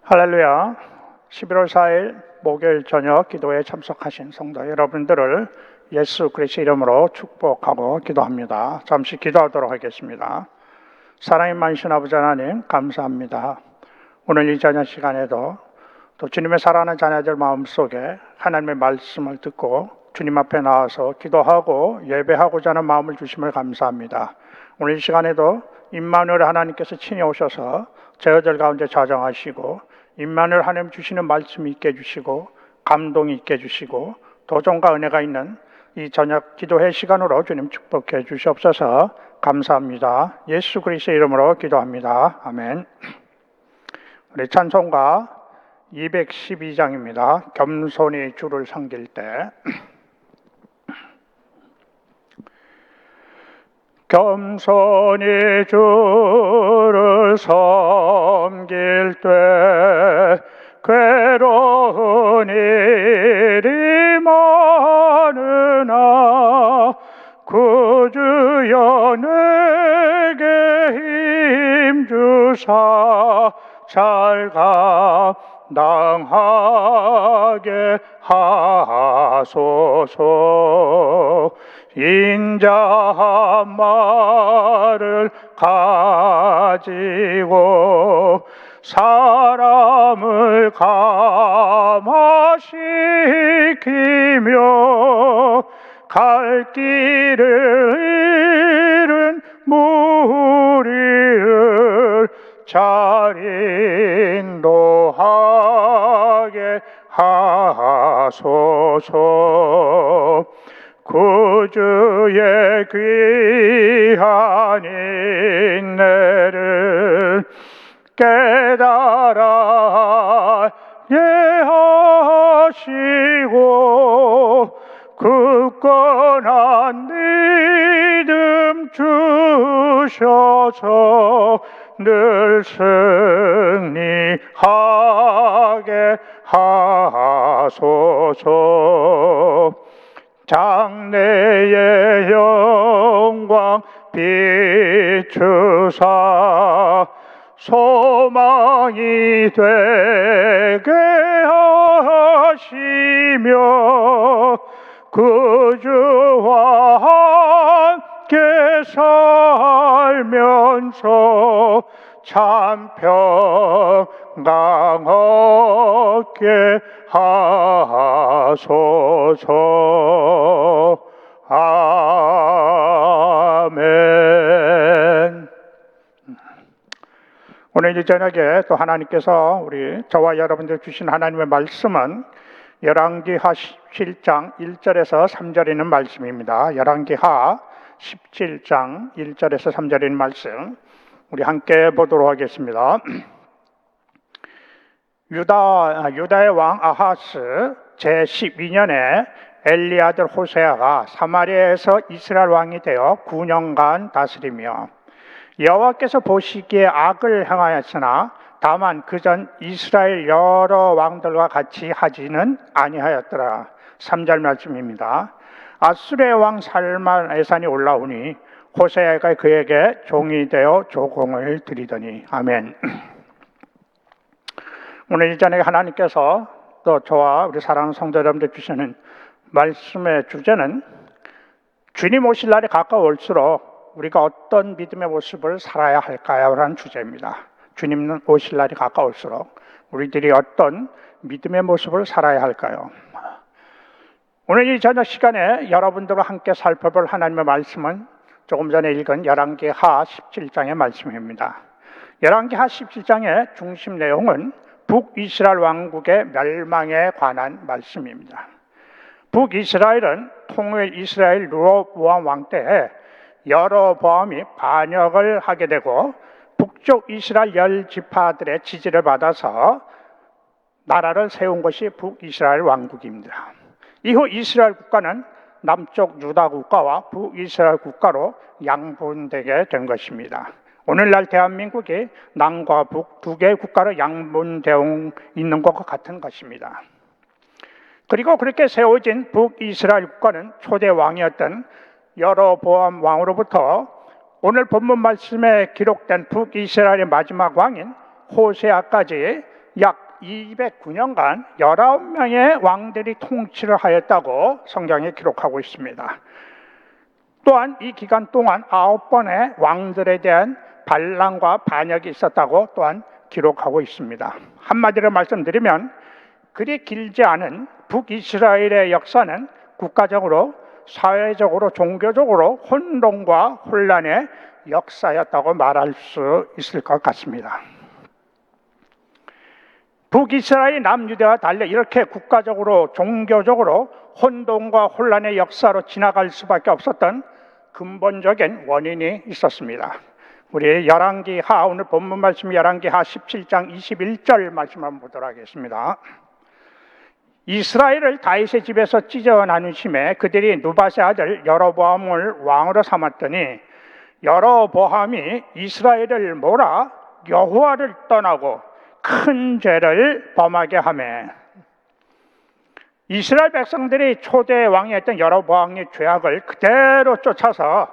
할렐루야. 11월 4일 목요일 저녁 기도에 참석하신 성도 여러분들을 예수 그리스도 이름으로 축복하고 기도합니다. 잠시 기도하도록 하겠습니다. 사랑의 만신 아버지 하나님 감사합니다. 오늘 이 저녁 시간에도 또 주님의 사랑하는 자녀들 마음속에 하나님의 말씀을 듣고 주님 앞에 나와서 기도하고 예배하고자 하는 마음을 주심을 감사합니다. 오늘 이 시간에도 임마누엘 하나님께서 친히 오셔서 저희들 가운데 자정하시고 임마누엘 하나님 주시는 말씀이 있게 해주시고 감동이 있게 해주시고 도전과 은혜가 있는 이 저녁 기도회 시간으로 주님 축복해 주시옵소서. 감사합니다. 예수 그리스도의 이름으로 기도합니다. 아멘. 우리 찬송가 212장입니다. 겸손히 주를 섬길 때. 겸손히 주를 섬길 때 괴로운 일이 많으나 구주여 내게 힘주사 잘 감당하게 하소서. 인자한 말을 가지고 사람을 감화시키며 갈 길을 잃은 무리를 잘 인도하게 하소서. 구주의 귀한 인내를 깨달아 예하시고 굳건한 믿음 주셔서 늘 승리하게 하소서. 장래의 영광 비추사 소망이 되게 하시며 구주와 함께 살면서 참 평강 얻게 하소서. 아멘. 오늘 이 저녁에 또 하나님께서 저와 여러분들 주신 하나님의 말씀은 열왕기하 17장 1절에서 3절에 있는 말씀입니다. 열왕기하 17장 1절에서 3절에 있는 말씀 우리 함께 보도록 하겠습니다. 유다의 왕 아하스 제12년에 엘리 아들 호세아가 사마리아에서 이스라엘 왕이 되어 9년간 다스리며 여호와께서 보시기에 악을 행하였으나 다만 그전 이스라엘 여러 왕들과 같이 하지는 아니하였더라. 3절 말씀입니다. 아수르의 왕 살만에산이 올라오니 호세아가 그에게 종이 되어 조공을 드리더니. 아멘. 오늘 이 저녁에 하나님께서 또 저와 우리 사랑하는 성도 여러분들 주시는 말씀의 주제는 주님 오실 날이 가까울수록 우리가 어떤 믿음의 모습을 살아야 할까요? 라는 주제입니다. 주님 오실 날이 가까울수록 우리들이 어떤 믿음의 모습을 살아야 할까요? 오늘 이 저녁 시간에 여러분들과 함께 살펴볼 하나님의 말씀은 조금 전에 읽은 열왕기하 17장의 말씀입니다. 열왕기하 17장의 중심 내용은 북이스라엘 왕국의 멸망에 관한 말씀입니다. 북이스라엘은 통일 이스라엘 르호보암 왕 때에 여로보암이 반역을 하게 되고 북쪽 이스라엘 10지파들의 지지를 받아서 나라를 세운 것이 북이스라엘 왕국입니다. 이후 이스라엘 국가는 남쪽 유다 국가와 북이스라엘 국가로 양분되게 된 것입니다. 오늘날 대한민국이 남과 북 두 개의 국가로 양분되어 있는 것과 같은 것입니다. 그리고 그렇게 세워진 북이스라엘 국가는 초대 왕이었던 여로보암 왕으로부터 오늘 본문 말씀에 기록된 북이스라엘의 마지막 왕인 호세아까지 약 209년간 19명의 왕들이 통치를 하였다고 성경에 기록하고 있습니다. 또한 이 기간 동안 9번의 왕들에 대한 반란과 반역이 있었다고 또한 기록하고 있습니다. 한마디로 말씀드리면 그리 길지 않은 북이스라엘의 역사는 국가적으로, 사회적으로, 종교적으로 혼돈과 혼란의 역사였다고 말할 수 있을 것 같습니다. 북이스라엘 남유대와 달리 이렇게 국가적으로, 종교적으로 혼돈과 혼란의 역사로 지나갈 수밖에 없었던 근본적인 원인이 있었습니다. 우리 열왕기하, 오늘 본문 말씀 열왕기하 17장 21절 말씀 한번 보도록 하겠습니다. 이스라엘을 다윗의 집에서 찢어 나누심에 그들이 누밧의 아들 여로보암을 왕으로 삼았더니 여로보암이 이스라엘을 몰아 여호와를 떠나고 큰 죄를 범하게 하매, 이스라엘 백성들이 초대 왕이었던 여로보암의 죄악을 그대로 쫓아서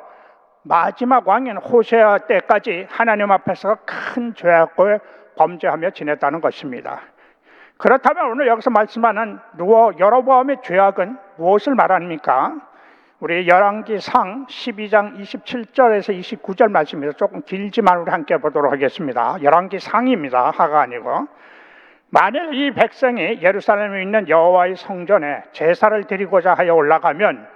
마지막 왕인 호세아 때까지 하나님 앞에서 큰 죄악을 범죄하며 지냈다는 것입니다. 그렇다면 오늘 여기서 말씀하는 여로보암의 죄악은 무엇을 말합니까? 우리 열왕기상 12장 27절에서 29절 말씀입니다. 조금 길지만 우리 함께 보도록 하겠습니다. 열왕기상입니다. 하가 아니고. 만일 이 백성이 예루살렘에 있는 여호와의 성전에 제사를 드리고자 하여 올라가면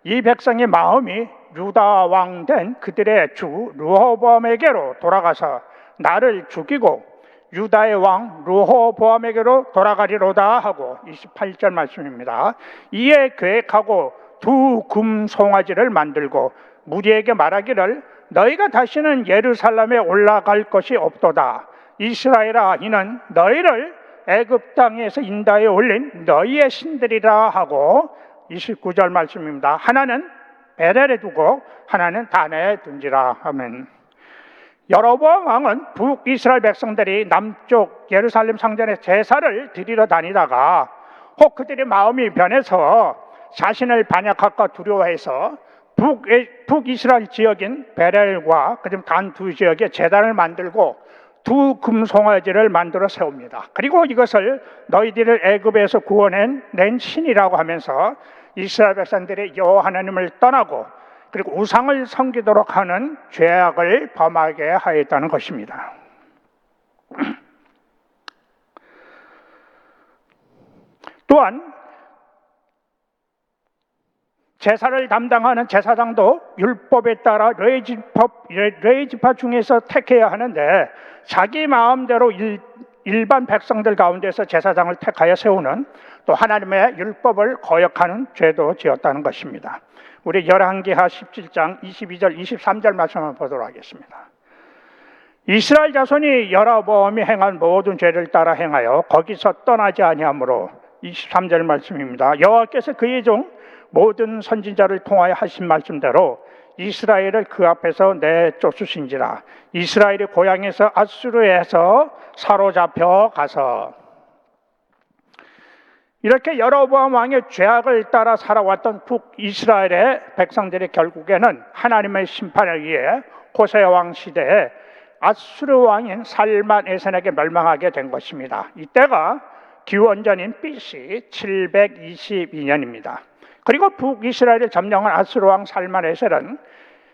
이 백성의 마음이 유다 왕 된 그들의 주 르호보암에게로 돌아가서 나를 죽이고 유다의 왕 르호보암에게로 돌아가리로다 하고 28절 말씀입니다. 이에 계획하고 두 금송아지를 만들고 무리에게 말하기를 너희가 다시는 예루살렘에 올라갈 것이 없도다. 이스라엘아, 이는 너희를 애굽 땅에서 인도에 올린 너희의 신들이라 하고 29절 말씀입니다. 하나는 베델에 두고 하나는 단에 둔지라 하면, 여로보암 왕은 북이스라엘 백성들이 남쪽 예루살렘 성전에 제사를 드리러 다니다가 혹 그들의 마음이 변해서 자신을 반역할까 두려워해서 북이스라엘 지역인 베델과 그다음 단 두 지역에 제단을 만들고 두 금송아지를 만들어 세웁니다. 그리고 이것을 너희들을 애굽에서 구원낸 신이라고 하면서 이스라엘 백성들이 여호와 하나님을 떠나고 그리고 우상을 섬기도록 하는 죄악을 범하게 하였다는 것입니다. 또한 제사를 담당하는 제사장도 율법에 따라 레위지파 중에서 택해야 하는데 자기 마음대로 일반 백성들 가운데서 제사장을 택하여 세우는, 또 하나님의 율법을 거역하는 죄도 지었다는 것입니다. 우리 열왕기하 17장 22절 23절 말씀을 보도록 하겠습니다. 이스라엘 자손이 여로보암이 행한 모든 죄를 따라 행하여 거기서 떠나지 아니하므로 23절 말씀입니다. 여호와께서 그의 종 모든 선지자를 통하여 하신 말씀대로 이스라엘을 그 앞에서 내쫓으신지라. 이스라엘이 고향에서 아수르에서 사로잡혀 가서, 이렇게 여로보암 왕의 죄악을 따라 살아왔던 북이스라엘의 백성들이 결국에는 하나님의 심판에 의해 호세아 왕 시대에 아수르 왕인 살만에센에게 멸망하게 된 것입니다. 이때가 기원전인 BC 722년입니다. 그리고 북이스라엘을 점령한 아수르 왕 살만에셀은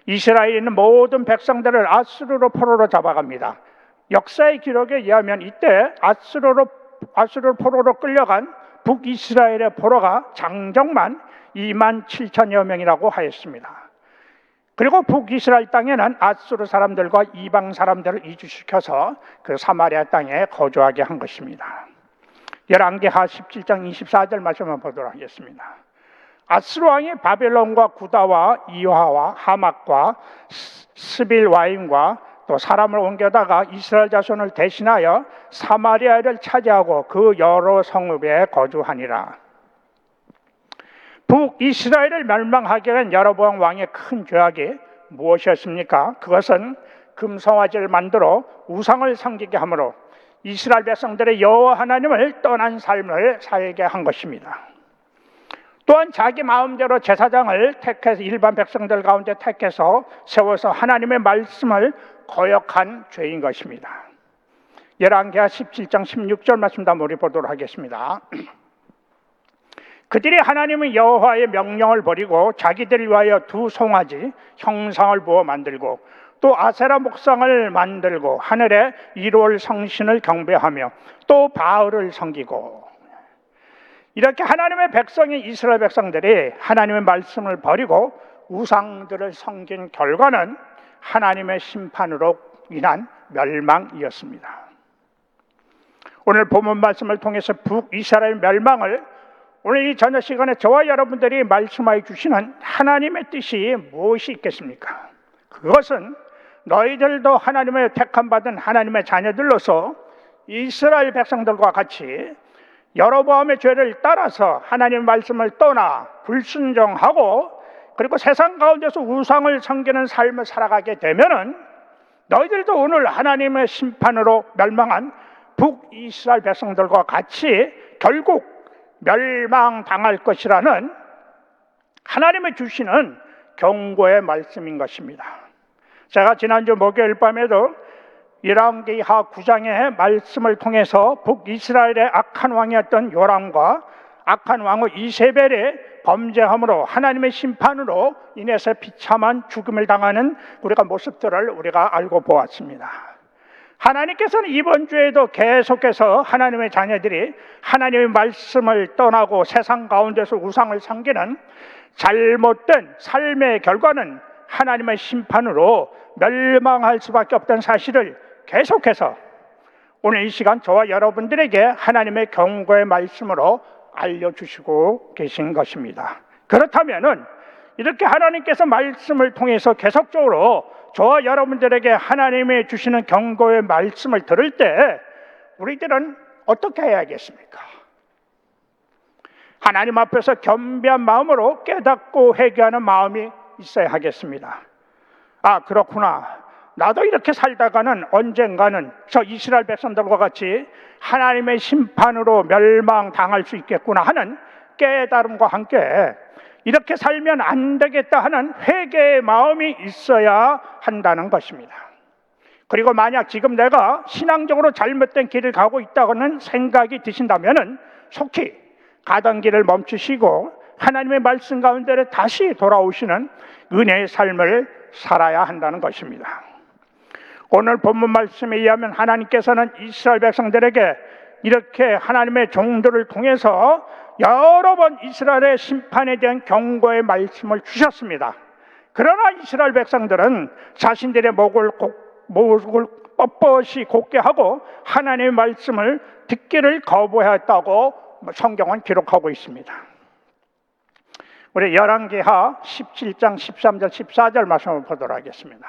이스라엘에 있는 모든 백성들을 아수르로 포로로 잡아갑니다. 역사의 기록에 의하면 이때 아수르 포로로 끌려간 북이스라엘의 포로가 장정만 27,000여 명이라고 하였습니다. 그리고 북이스라엘 땅에는 아수르 사람들과 이방 사람들을 이주시켜서 그 사마리아 땅에 거주하게 한 것입니다. 열왕기하 17장 24절 말씀을 보도록 하겠습니다. 아수르 왕이 바벨론과 구다와 이화와 하맛과 스빌와임과 또 사람을 옮겨다가 이스라엘 자손을 대신하여 사마리아를 차지하고 그 여러 성읍에 거주하니라. 북이스라엘을 멸망하게 된 여로보암 왕의 큰 죄악이 무엇이었습니까? 그것은 금송아지를 만들어 우상을 섬기게 함으로 이스라엘 백성들의 여호와 하나님을 떠난 삶을 살게 한 것입니다. 또한 자기 마음대로 제사장을 택해서 일반 백성들 가운데 택해서 세워서 하나님의 말씀을 거역한 죄인 것입니다. 열왕기하 17장 16절 말씀 한번 우리 보도록 하겠습니다. 그들이 하나님의 여호와의 명령을 버리고 자기들을 위하여 두 송아지 형상을 부어 만들고 또 아세라 목상을 만들고 하늘에 이루올 성신을 경배하며 또 바알을 섬기고, 이렇게 하나님의 백성인 이스라엘 백성들이 하나님의 말씀을 버리고 우상들을 섬긴 결과는 하나님의 심판으로 인한 멸망이었습니다. 오늘 본문 말씀을 통해서 북이스라엘 멸망을 오늘 이 저녁 시간에 저와 여러분들이 말씀하여 주시는 하나님의 뜻이 무엇이 있겠습니까? 그것은 너희들도 하나님의 택함받은 하나님의 자녀들로서 이스라엘 백성들과 같이 여로보암의 죄를 따라서 하나님의 말씀을 떠나 불순종하고 그리고 세상 가운데서 우상을 섬기는 삶을 살아가게 되면은 너희들도 오늘 하나님의 심판으로 멸망한 북이스라엘 백성들과 같이 결국 멸망당할 것이라는 하나님의 주시는 경고의 말씀인 것입니다. 제가 지난주 목요일 밤에도 열왕기하 9장의 말씀을 통해서 북이스라엘의 악한 왕이었던 요람과 악한 왕의 이세벨의 범죄함으로 하나님의 심판으로 인해서 비참한 죽음을 당하는 우리가 모습들을 우리가 알고 보았습니다. 하나님께서는 이번 주에도 계속해서 하나님의 자녀들이 하나님의 말씀을 떠나고 세상 가운데서 우상을 섬기는 잘못된 삶의 결과는 하나님의 심판으로 멸망할 수밖에 없다는 사실을 계속해서 오늘 이 시간 저와 여러분들에게 하나님의 경고의 말씀으로 알려주시고 계신 것입니다. 그렇다면은 이렇게 하나님께서 말씀을 통해서 계속적으로 저와 여러분들에게 하나님이 주시는 경고의 말씀을 들을 때 우리들은 어떻게 해야겠습니까? 하나님 앞에서 겸비한 마음으로 깨닫고 회개하는 마음이 있어야 하겠습니다. 아, 그렇구나. 나도 이렇게 살다가는 언젠가는 저 이스라엘 백성들과 같이 하나님의 심판으로 멸망당할 수 있겠구나 하는 깨달음과 함께 이렇게 살면 안 되겠다 하는 회개의 마음이 있어야 한다는 것입니다. 그리고 만약 지금 내가 신앙적으로 잘못된 길을 가고 있다고는 생각이 드신다면 속히 가던 길을 멈추시고 하나님의 말씀 가운데 다시 돌아오시는 은혜의 삶을 살아야 한다는 것입니다. 오늘 본문 말씀에 의하면 하나님께서는 이스라엘 백성들에게 이렇게 하나님의 종들을 통해서 여러 번 이스라엘의 심판에 대한 경고의 말씀을 주셨습니다. 그러나 이스라엘 백성들은 자신들의 목을 뻣뻣이 곧게 하고 하나님의 말씀을 듣기를 거부했다고 성경은 기록하고 있습니다. 우리 열왕기하 17장 13절 14절 말씀을 보도록 하겠습니다.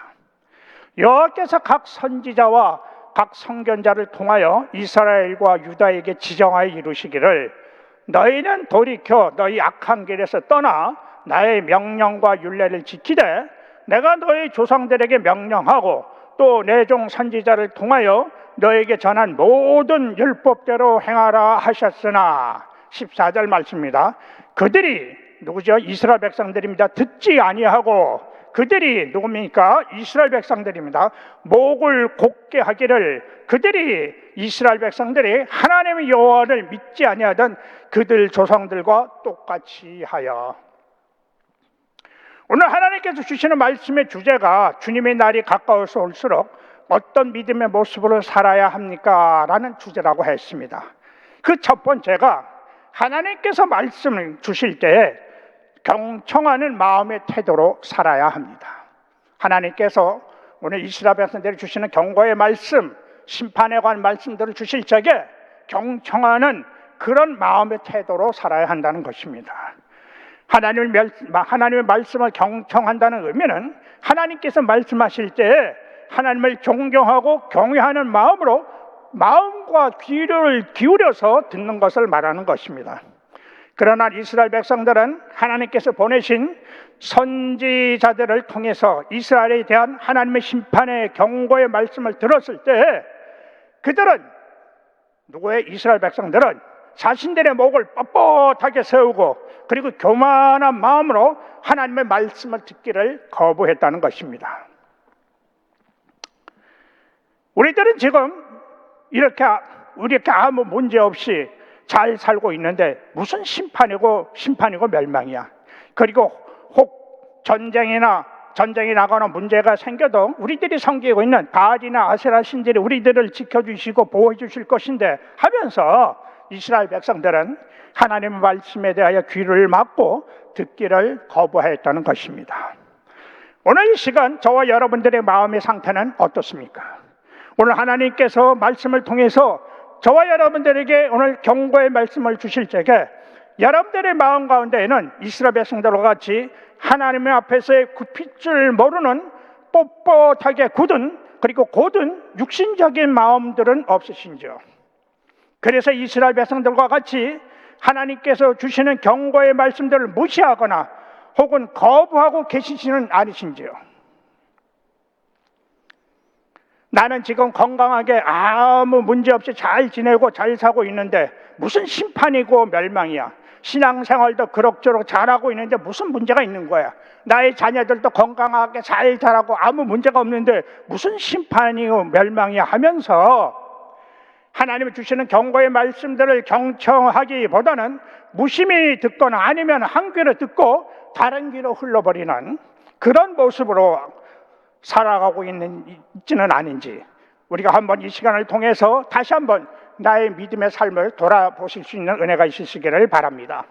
여호와께서 각 선지자와 각 선견자를 통하여 이스라엘과 유다에게 지정하여 이루시기를 너희는 돌이켜 너희 악한 길에서 떠나 나의 명령과 율례를 지키되 내가 너희 조상들에게 명령하고 또 내 종 선지자를 통하여 너에게 전한 모든 율법대로 행하라 하셨으나 14절 말씀입니다. 그들이 누구죠? 이스라엘 백성들입니다. 듣지 아니하고 그들이 누굽니까? 이스라엘 백성들입니다. 목을 곧게 하기를 그들이 이스라엘 백성들이 하나님의 여호와를 믿지 아니하던 그들 조상들과 똑같이 하여. 오늘 하나님께서 주시는 말씀의 주제가 주님의 날이 가까워서 올수록 어떤 믿음의 모습으로 살아야 합니까? 라는 주제라고 했습니다. 그 첫 번째가 하나님께서 말씀을 주실 때에 경청하는 마음의 태도로 살아야 합니다. 하나님께서 오늘 이스라엘 백성들이 주시는 경고의 말씀, 심판에 관한 말씀들을 주실 적에 경청하는 그런 마음의 태도로 살아야 한다는 것입니다. 하나님의 말씀을 경청한다는 의미는 하나님께서 말씀하실 때 하나님을 존경하고 경외하는 마음으로 마음과 귀를 기울여서 듣는 것을 말하는 것입니다. 그러나 이스라엘 백성들은 하나님께서 보내신 선지자들을 통해서 이스라엘에 대한 하나님의 심판의 경고의 말씀을 들었을 때 그들은 이스라엘 백성들은 자신들의 목을 뻣뻣하게 세우고 그리고 교만한 마음으로 하나님의 말씀을 듣기를 거부했다는 것입니다. 우리들은 지금 우리 이렇게 아무 문제 없이 잘 살고 있는데 무슨 심판이고 멸망이야. 그리고 혹 전쟁이 나거나 문제가 생겨도 우리들이 섬기고 있는 바알이나 아세라 신들이 우리들을 지켜주시고 보호해 주실 것인데 하면서 이스라엘 백성들은 하나님의 말씀에 대하여 귀를 막고 듣기를 거부하였다는 것입니다. 오늘 이 시간 저와 여러분들의 마음의 상태는 어떻습니까? 오늘 하나님께서 말씀을 통해서 저와 여러분들에게 오늘 경고의 말씀을 주실 적에 여러분들의 마음 가운데에는 이스라엘 백성들과 같이 하나님의 앞에서의 굽힐 줄 모르는 뻣뻣하게 굳은 그리고 곧은 육신적인 마음들은 없으신지요? 그래서 이스라엘 백성들과 같이 하나님께서 주시는 경고의 말씀들을 무시하거나 혹은 거부하고 계시지는 않으신지요? 나는 지금 건강하게 아무 문제 없이 잘 지내고 잘 사고 있는데 무슨 심판이고 멸망이야. 신앙생활도 그럭저럭 잘하고 있는데 무슨 문제가 있는 거야. 나의 자녀들도 건강하게 잘 자라고 아무 문제가 없는데 무슨 심판이고 멸망이야 하면서 하나님이 주시는 경고의 말씀들을 경청하기보다는 무심히 듣거나 아니면 한 귀로 듣고 다른 귀로 흘러버리는 그런 모습으로 살아가고 있지는 아닌지 우리가 한번 이 시간을 통해서 다시 한번 나의 믿음의 삶을 돌아보실 수 있는 은혜가 있으시기를 바랍니다.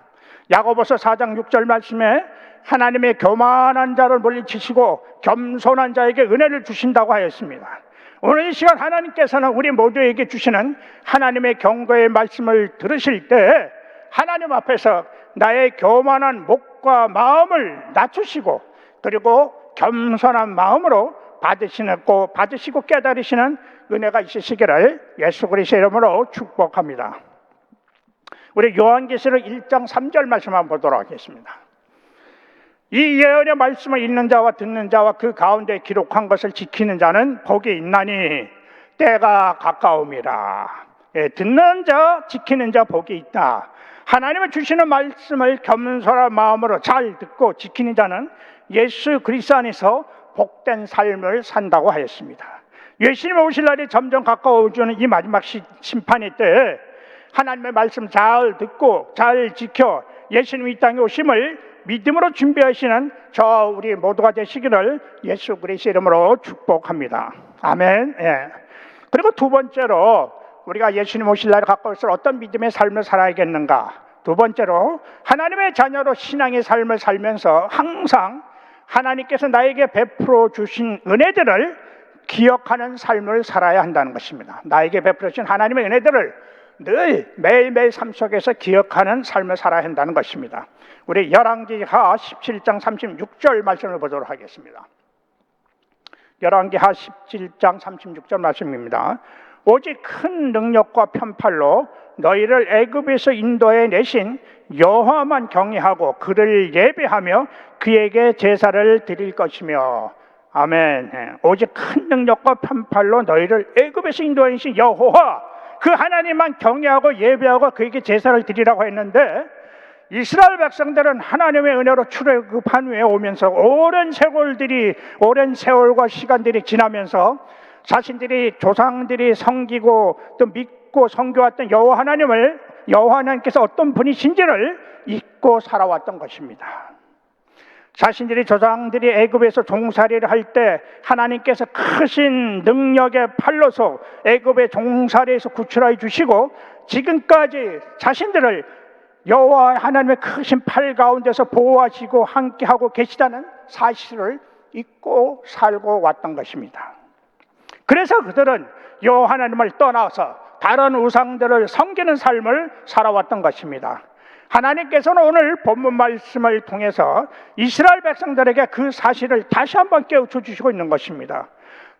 야고보서 4장 6절 말씀에 하나님의 교만한 자를 물리치시고 겸손한 자에게 은혜를 주신다고 하였습니다. 오늘 이 시간 하나님께서는 우리 모두에게 주시는 하나님의 경고의 말씀을 들으실 때 하나님 앞에서 나의 교만한 목과 마음을 낮추시고 그리고 겸손한 마음으로 받으시고 깨달으시는 은혜가 있으시기를 예수 그리스도의 이름으로 축복합니다. 우리 요한계시록 1장 3절 말씀 한번 보도록 하겠습니다. 이 예언의 말씀을 읽는 자와 듣는 자와 그 가운데 기록한 것을 지키는 자는 복이 있나니 때가 가까움이라. 듣는 자, 지키는 자 복이 있다. 하나님의 주시는 말씀을 겸손한 마음으로 잘 듣고 지키는 자는 예수 그리스도 안에서 복된 삶을 산다고 하였습니다. 예수님의 오실 날이 점점 가까워지는 이 마지막 심판의 때에 하나님의 말씀 잘 듣고 잘 지켜 예수님이 이 땅에 오심을 믿음으로 준비하시는 우리 모두가 되시기를 예수 그리스도의 이름으로 축복합니다. 아멘. 예. 그리고 두 번째로 우리가 예수님 오실 날이 가까울수록 어떤 믿음의 삶을 살아야겠는가? 두 번째로 하나님의 자녀로 신앙의 삶을 살면서 항상 하나님께서 나에게 베풀어 주신 은혜들을 기억하는 삶을 살아야 한다는 것입니다. 나에게 베풀어 주신 하나님의 은혜들을 늘 매일매일 삶 속에서 기억하는 삶을 살아야 한다는 것입니다. 우리 열왕기하 17장 36절 말씀을 보도록 하겠습니다. 열왕기하 17장 36절 말씀입니다. 오직 큰 능력과 편팔로 너희를 애굽에서 인도해 내신 여호와만 경외하고 그를 예배하며 그에게 제사를 드릴 것이며. 아멘. 오직 큰 능력과 편팔로 너희를 애굽에서 인도해 내신 여호와 그 하나님만 경외하고 예배하고 그에게 제사를 드리라고 했는데 이스라엘 백성들은 하나님의 은혜로 출애굽한 후에 오면서 오랜 세월과 시간들이 지나면서 자신들이 조상들이 섬기고 또 믿고 섬겨왔던 여호와 하나님께서 어떤 분이신지를 잊고 살아왔던 것입니다. 자신들이 조상들이 애굽에서 종살이를 할 때 하나님께서 크신 능력의 팔로서 애굽의 종살이에서 구출하여 주시고 지금까지 자신들을 여호와 하나님의 크신 팔 가운데서 보호하시고 함께하고 계시다는 사실을 잊고 살고 왔던 것입니다. 그래서 그들은 여호와 하나님을 떠나서 다른 우상들을 섬기는 삶을 살아왔던 것입니다. 하나님께서는 오늘 본문 말씀을 통해서 이스라엘 백성들에게 그 사실을 다시 한번 깨우쳐 주시고 있는 것입니다.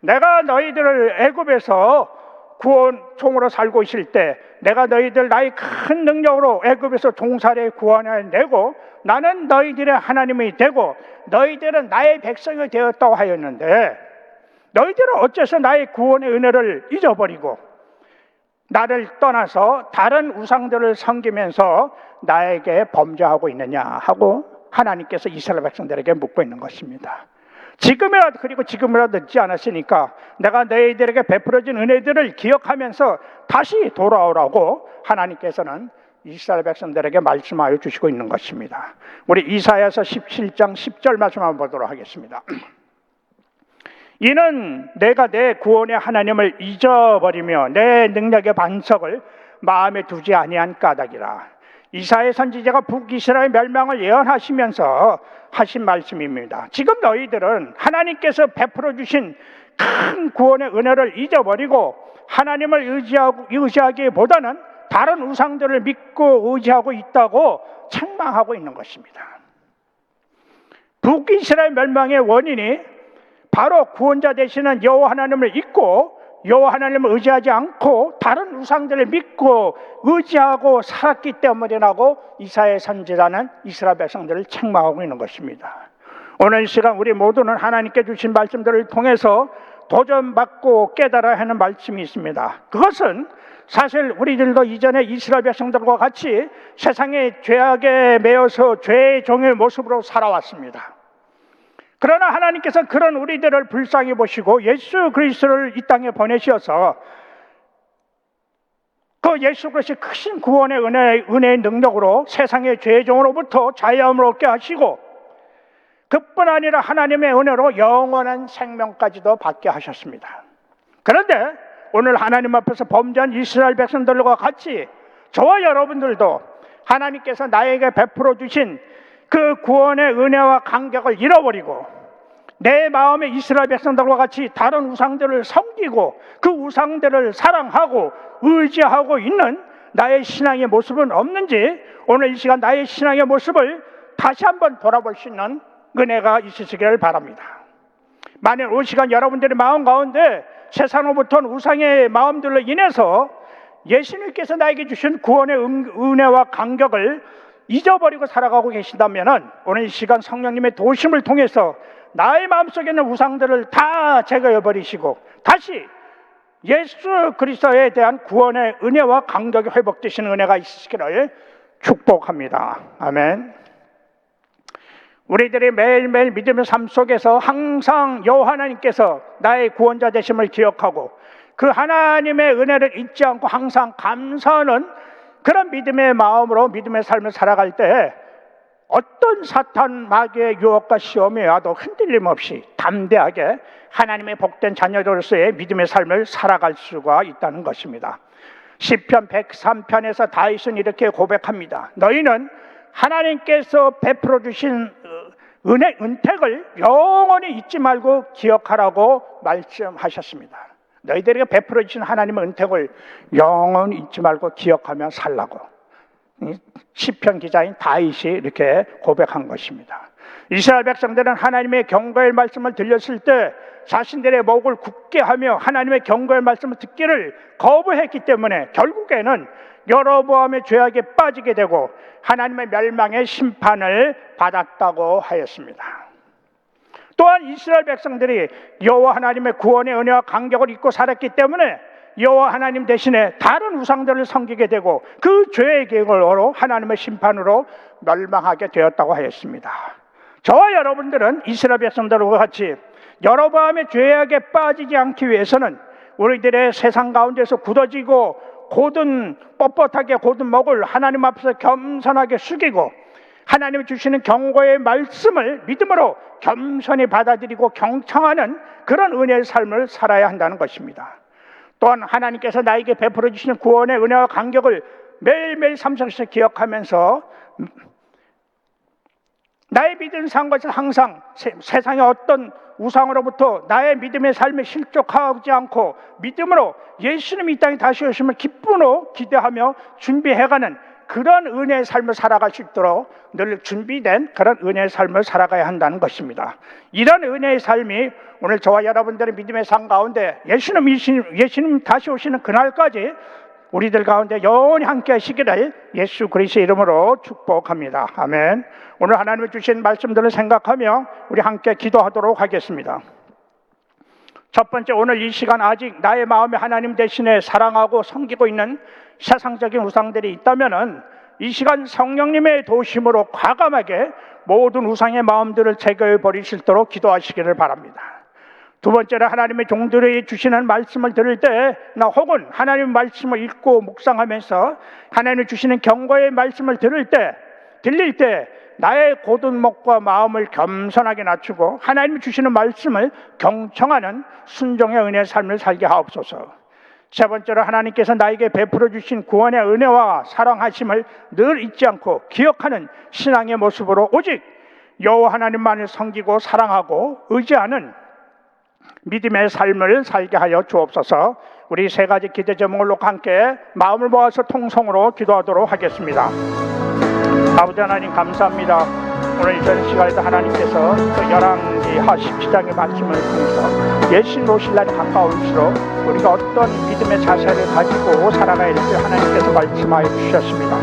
내가 너희들을 애굽에서 구원총으로 살고 있을 때 내가 너희들 나의 큰 능력으로 애굽에서 종살이에 구원해내고 나는 너희들의 하나님이 되고 너희들은 나의 백성이 되었다고 하였는데 너희들은 어째서 나의 구원의 은혜를 잊어버리고 나를 떠나서 다른 우상들을 섬기면서 나에게 범죄하고 있느냐 하고 하나님께서 이스라엘 백성들에게 묻고 있는 것입니다. 지금이라도, 그리고 지금이라도 늦지 않았으니까 내가 너희들에게 베풀어진 은혜들을 기억하면서 다시 돌아오라고 하나님께서는 이스라엘 백성들에게 말씀하여 주시고 있는 것입니다. 우리 이사야서 17장 10절 말씀 한번 보도록 하겠습니다. 이는 내가 내 구원의 하나님을 잊어버리며 내 능력의 반석을 마음에 두지 아니한 까닭이라. 이사야 선지자가 북이스라엘 멸망을 예언하시면서 하신 말씀입니다. 지금 너희들은 하나님께서 베풀어 주신 큰 구원의 은혜를 잊어버리고 하나님을 의지하기보다는 다른 우상들을 믿고 의지하고 있다고 책망하고 있는 것입니다. 북이스라엘 멸망의 원인이 바로 구원자 되시는 여호와 하나님을 잊고 여호와 하나님을 의지하지 않고 다른 우상들을 믿고 의지하고 살았기 때문이라고 이사야 선지자는 이스라엘 백성들을 책망하고 있는 것입니다. 오늘 이 시간 우리 모두는 하나님께 주신 말씀들을 통해서 도전받고 깨달아야 하는 말씀이 있습니다. 그것은 사실 우리들도 이전에 이스라엘 백성들과 같이 세상의 죄악에 매여서 죄의 종의 모습으로 살아왔습니다. 그러나 하나님께서 그런 우리들을 불쌍히 보시고 예수 그리스도를 이 땅에 보내셔서 그 예수 그리스도의 크신 구원의 은혜의 능력으로 세상의 죄의 종으로부터 자유함을 얻게 하시고 그뿐 아니라 하나님의 은혜로 영원한 생명까지도 받게 하셨습니다. 그런데 오늘 하나님 앞에서 범죄한 이스라엘 백성들과 같이 저와 여러분들도 하나님께서 나에게 베풀어 주신 그 구원의 은혜와 감격을 잃어버리고 내 마음에 이스라엘 백성들과 같이 다른 우상들을 섬기고 그 우상들을 사랑하고 의지하고 있는 나의 신앙의 모습은 없는지 오늘 이 시간 나의 신앙의 모습을 다시 한번 돌아볼 수 있는 은혜가 있으시기를 바랍니다. 만일 이 시간 여러분들의 마음 가운데 세상으로부터 우상의 마음들로 인해서 예수님께서 나에게 주신 구원의 은혜와 감격을 잊어버리고 살아가고 계신다면 오늘 이 시간 성령님의 도심을 통해서 나의 마음속에 있는 우상들을 다 제거해버리시고 다시 예수 그리스도에 대한 구원의 은혜와 감격이 회복되시는 은혜가 있으시기를 축복합니다. 아멘. 우리들이 매일매일 믿음의 삶 속에서 항상 여호와 하나님께서 나의 구원자 되심을 기억하고 그 하나님의 은혜를 잊지 않고 항상 감사하는 그런 믿음의 마음으로 믿음의 삶을 살아갈 때 어떤 사탄 마귀의 유혹과 시험이 와도 흔들림 없이 담대하게 하나님의 복된 자녀로서의 믿음의 삶을 살아갈 수가 있다는 것입니다. 시편 103편에서 다윗은 이렇게 고백합니다. 너희는 하나님께서 베풀어 주신 은택을 영원히 잊지 말고 기억하라고 말씀하셨습니다. 너희들에게 베풀어 주신 하나님의 은택을 영원히 잊지 말고 기억하며 살라고 시편 기자인 다윗이 이렇게 고백한 것입니다. 이스라엘 백성들은 하나님의 경고의 말씀을 들렸을 때 자신들의 목을 굳게 하며 하나님의 경고의 말씀을 듣기를 거부했기 때문에 결국에는 여로보암의 죄악에 빠지게 되고 하나님의 멸망의 심판을 받았다고 하였습니다. 또한 이스라엘 백성들이 여호와 하나님의 구원의 은혜와 감격을 잊고 살았기 때문에 여호와 하나님 대신에 다른 우상들을 섬기게 되고 그 죄의 계획으로 하나님의 심판으로 멸망하게 되었다고 하였습니다. 저와 여러분들은 이스라엘 백성들과 같이 여로보암의 죄악에 빠지지 않기 위해서는 우리들의 세상 가운데서 굳어지고 뻣뻣하게 곧은 목을 하나님 앞에서 겸손하게 숙이고 하나님이 주시는 경고의 말씀을 믿음으로 겸손히 받아들이고 경청하는 그런 은혜의 삶을 살아야 한다는 것입니다. 또한 하나님께서 나에게 베풀어 주시는 구원의 은혜와 감격을 매일매일 삶 속에서 기억하면서 나의 믿음 산 것을 항상 세상의 어떤 우상으로부터 나의 믿음의 삶에 실족하지 않고 믿음으로 예수님이 이 땅에 다시 오심을 기쁨으로 기대하며 준비해가는 그런 은혜의 삶을 살아갈 수 있도록 늘 준비된 그런 은혜의 삶을 살아가야 한다는 것입니다. 이런 은혜의 삶이 오늘 저와 여러분들의 믿음의 삶 가운데 예수님 다시 오시는 그날까지 우리들 가운데 영원히 함께 하시기를 예수 그리스도의 이름으로 축복합니다. 아멘. 오늘 하나님이 주신 말씀들을 생각하며 우리 함께 기도하도록 하겠습니다. 첫 번째, 오늘 이 시간 아직 나의 마음에 하나님 대신에 사랑하고 섬기고 있는 세상적인 우상들이 있다면은 이 시간 성령님의 도심으로 과감하게 모든 우상의 마음들을 제거해 버릴 수 있도록 기도하시기를 바랍니다. 두 번째로 하나님의 종들이 주시는 말씀을 들을 때, 나 혹은 하나님의 말씀을 읽고 묵상하면서 하나님이 주시는 경고의 말씀을 들릴 때 나의 곧은 목과 마음을 겸손하게 낮추고 하나님이 주시는 말씀을 경청하는 순종의 은혜의 삶을 살게 하옵소서. 세 번째로 하나님께서 나에게 베풀어 주신 구원의 은혜와 사랑하심을 늘 잊지 않고 기억하는 신앙의 모습으로 오직 여호와 하나님만을 섬기고 사랑하고 의지하는 믿음의 삶을 살게 하여 주옵소서. 우리 세 가지 기도 제목을 놓고 함께 마음을 모아서 통성으로 기도하도록 하겠습니다. 아버지 하나님 감사합니다. 오늘 이 시간에도 하나님께서 그 열왕기하 17장의 말씀을 통해서 예수님 오실 날이 가까울수록 우리가 어떤 믿음의 자세를 가지고 살아가야 될지 하나님께서 말씀하여 주셨습니다.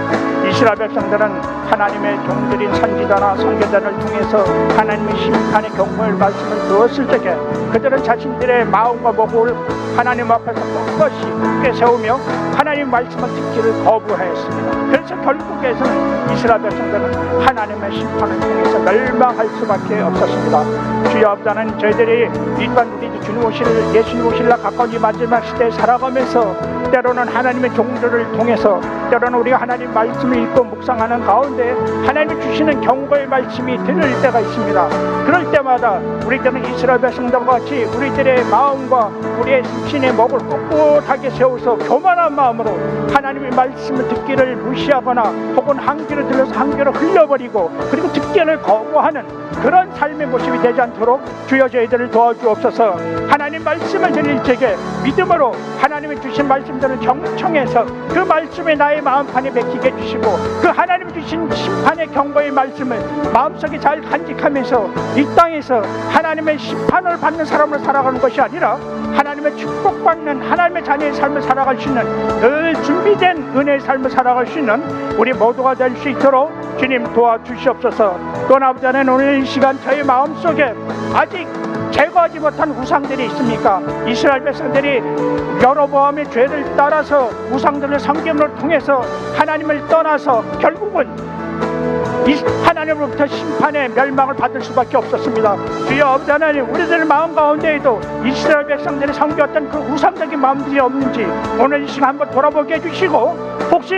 이스라엘 백성들은 하나님의 종들인 선지자나 선교자를 통해서 하나님의 심판의 경고의 말씀을 들었을 적에 그들은 자신들의 마음과 목을 하나님 앞에서 꼿꼿이 굳게 세우며 하나님의 말씀을 듣기를 거부하였습니다. 그래서 결국에서는 이스라엘 백성들은 하나님의 심판을 통해서 멸망할 수밖에 없었습니다. 주여 아버지 하나님, 저희들이 일반 우리도 주님 오실 예수님 오실 날 가까운 이 마지막 시대에 살아가면서 때로는 하나님의 종들을 통해서 때로는 우리가 하나님 말씀을 읽고 묵상하는 가운데 하나님이 주시는 경고의 말씀이 들릴 때가 있습니다. 그럴 때마다 우리들은 이스라엘 백성들과 같이 우리들의 마음과 우리의 신의 목을 꼿꼿하게 세워서 교만한 마음으로 하나님의 말씀을 듣기를 무시하거나 혹은 한 귀로 들려서 한 귀로 흘려버리고 그리고 듣기를 거부하는 그런 삶의 모습이 되지 않도록 주여 저희들을 도와주옵소서. 하나님 말씀을 들릴 적에 믿음으로 하나님이 주신 말씀들을 경청해서 그 말씀에 나의 마음판에 베끼게 해주시고 그 하나님이 주신 심판의 경고의 말씀을 마음속에 잘 간직하면서 이 땅에서 하나님의 심판을 받는 사람으로 살아가는 것이 아니라 하나님의 축복받는 하나님의 자녀의 삶을 살아갈 수 있는 늘 준비된 은혜의 삶을 살아갈 수 있는 우리 모두가 될 수 있도록 주님 도와주시옵소서. 또 아버지 하나님, 오늘 이 시간 저희 마음속에 아직 제거하지 못한 우상들이 있습니까? 이스라엘 백성들이 여로보암의 죄를 따라서 우상들을 섬김을 통해서 하나님을 떠나서 결국은 하나님으로부터 심판의 멸망을 받을 수밖에 없었습니다. 주여 아버지 하나님, 우리들 마음 가운데에도 이스라엘 백성들이 섬겼던 그 우상적인 마음들이 없는지 오늘 이 시간 한번 돌아보게 해주시고, 혹시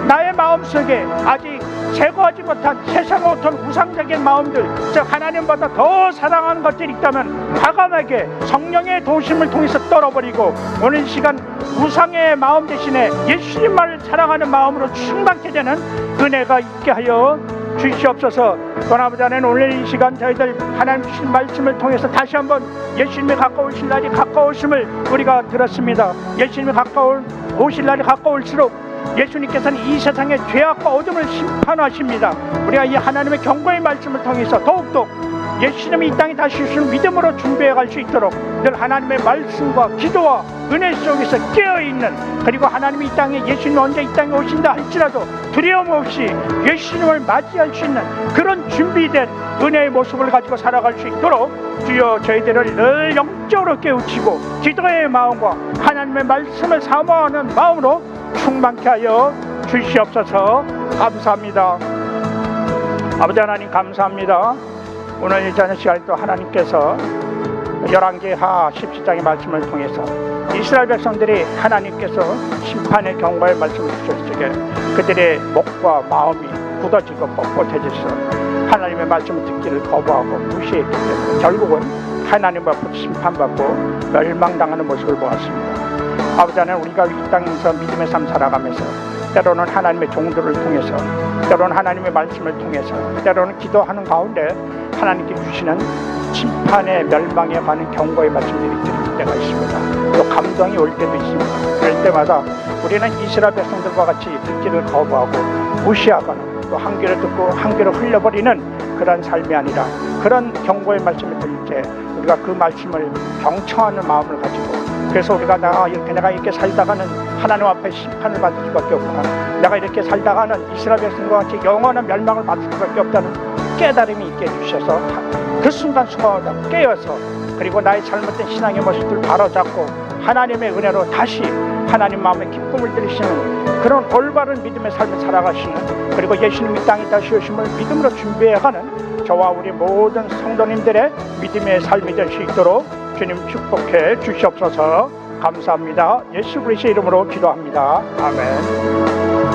나의 마음속에 아직 제거하지 못한 세상의 어떤 우상적인 마음들, 즉 하나님보다 더 사랑하는 것들이 있다면 과감하게 성령의 도우심을 통해서 떨어버리고 오늘 이 시간 우상의 마음 대신에 예수님만을 사랑하는 마음으로 충만케 되는 은혜가 있게 하여 주시옵소서. 아버지 하나님, 오늘 이 시간 저희들 하나님 주신 말씀을 통해서 다시 한번 예수님이 가까우실 날이 가까우심을 우리가 들었습니다. 예수님이 오실 날이 가까울수록 예수님께서는 이 세상의 죄악과 어둠을 심판하십니다. 우리가 이 하나님의 경고의 말씀을 통해서 더욱더 예수님이 이 땅에 다시 오시는 믿음으로 준비해 갈 수 있도록 늘 하나님의 말씀과 기도와 은혜 속에서 깨어있는, 그리고 하나님이 이 땅에 예수님 언제 이 땅에 오신다 할지라도 두려움 없이 예수님을 맞이할 수 있는 그런 준비된 은혜의 모습을 가지고 살아갈 수 있도록 주여 저희들을 늘 영적으로 깨우치고 기도의 마음과 하나님의 말씀을 사모하는 마음으로 충만케 하여 주시옵소서. 감사합니다. 아버지 하나님 감사합니다. 오늘 이 저녁 시간에 또 하나님께서 열왕기하 17장의 말씀을 통해서 이스라엘 백성들이 하나님께서 심판의 경고의 말씀을 주셨을 적에 그들의 목과 마음이 굳어지고 뻣뻣해져서 하나님의 말씀을 듣기를 거부하고 무시했기 때문에 결국은 하나님 앞으로 심판받고 멸망당하는 모습을 보았습니다. 아버지 하나님, 우리가 이 땅에서 믿음의 삶 살아가면서 때로는 하나님의 종들을 통해서, 때로는 하나님의 말씀을 통해서, 때로는 기도하는 가운데 하나님께 주시는 심판의 멸망에 관한 경고의 말씀들이 들릴 때가 있습니다. 또 감동이 올 때도 있습니다. 그럴 때마다 우리는 이스라엘 백성들과 같이 듣기를 거부하고 무시하거나 또 한 귀로 듣고 한 귀로 흘려버리는 그런 삶이 아니라, 그런 경고의 말씀을 들을 때 우리가 그 말씀을 경청하는 마음을 가지고, 그래서 우리가 내가 이렇게 살다가는 하나님 앞에 심판을 받을 수밖에 없구나, 내가 이렇게 살다가는 이스라엘 백성과 같이 영원한 멸망을 받을 수밖에 없다는 깨달음이 있게 해주셔서 그 순간순간마다 깨어서, 그리고 나의 잘못된 신앙의 모습을 바로잡고 하나님의 은혜로 다시 하나님 마음의 기쁨을 들으시는 그런 올바른 믿음의 삶을 살아가시는, 그리고 예수님이 땅에 다시 오심을 믿음으로 준비해가는 저와 우리 모든 성도님들의 믿음의 삶이 될 수 있도록 주님 축복해 주시옵소서. 감사합니다. 예수 그리스도의 이름으로 기도합니다. 아멘.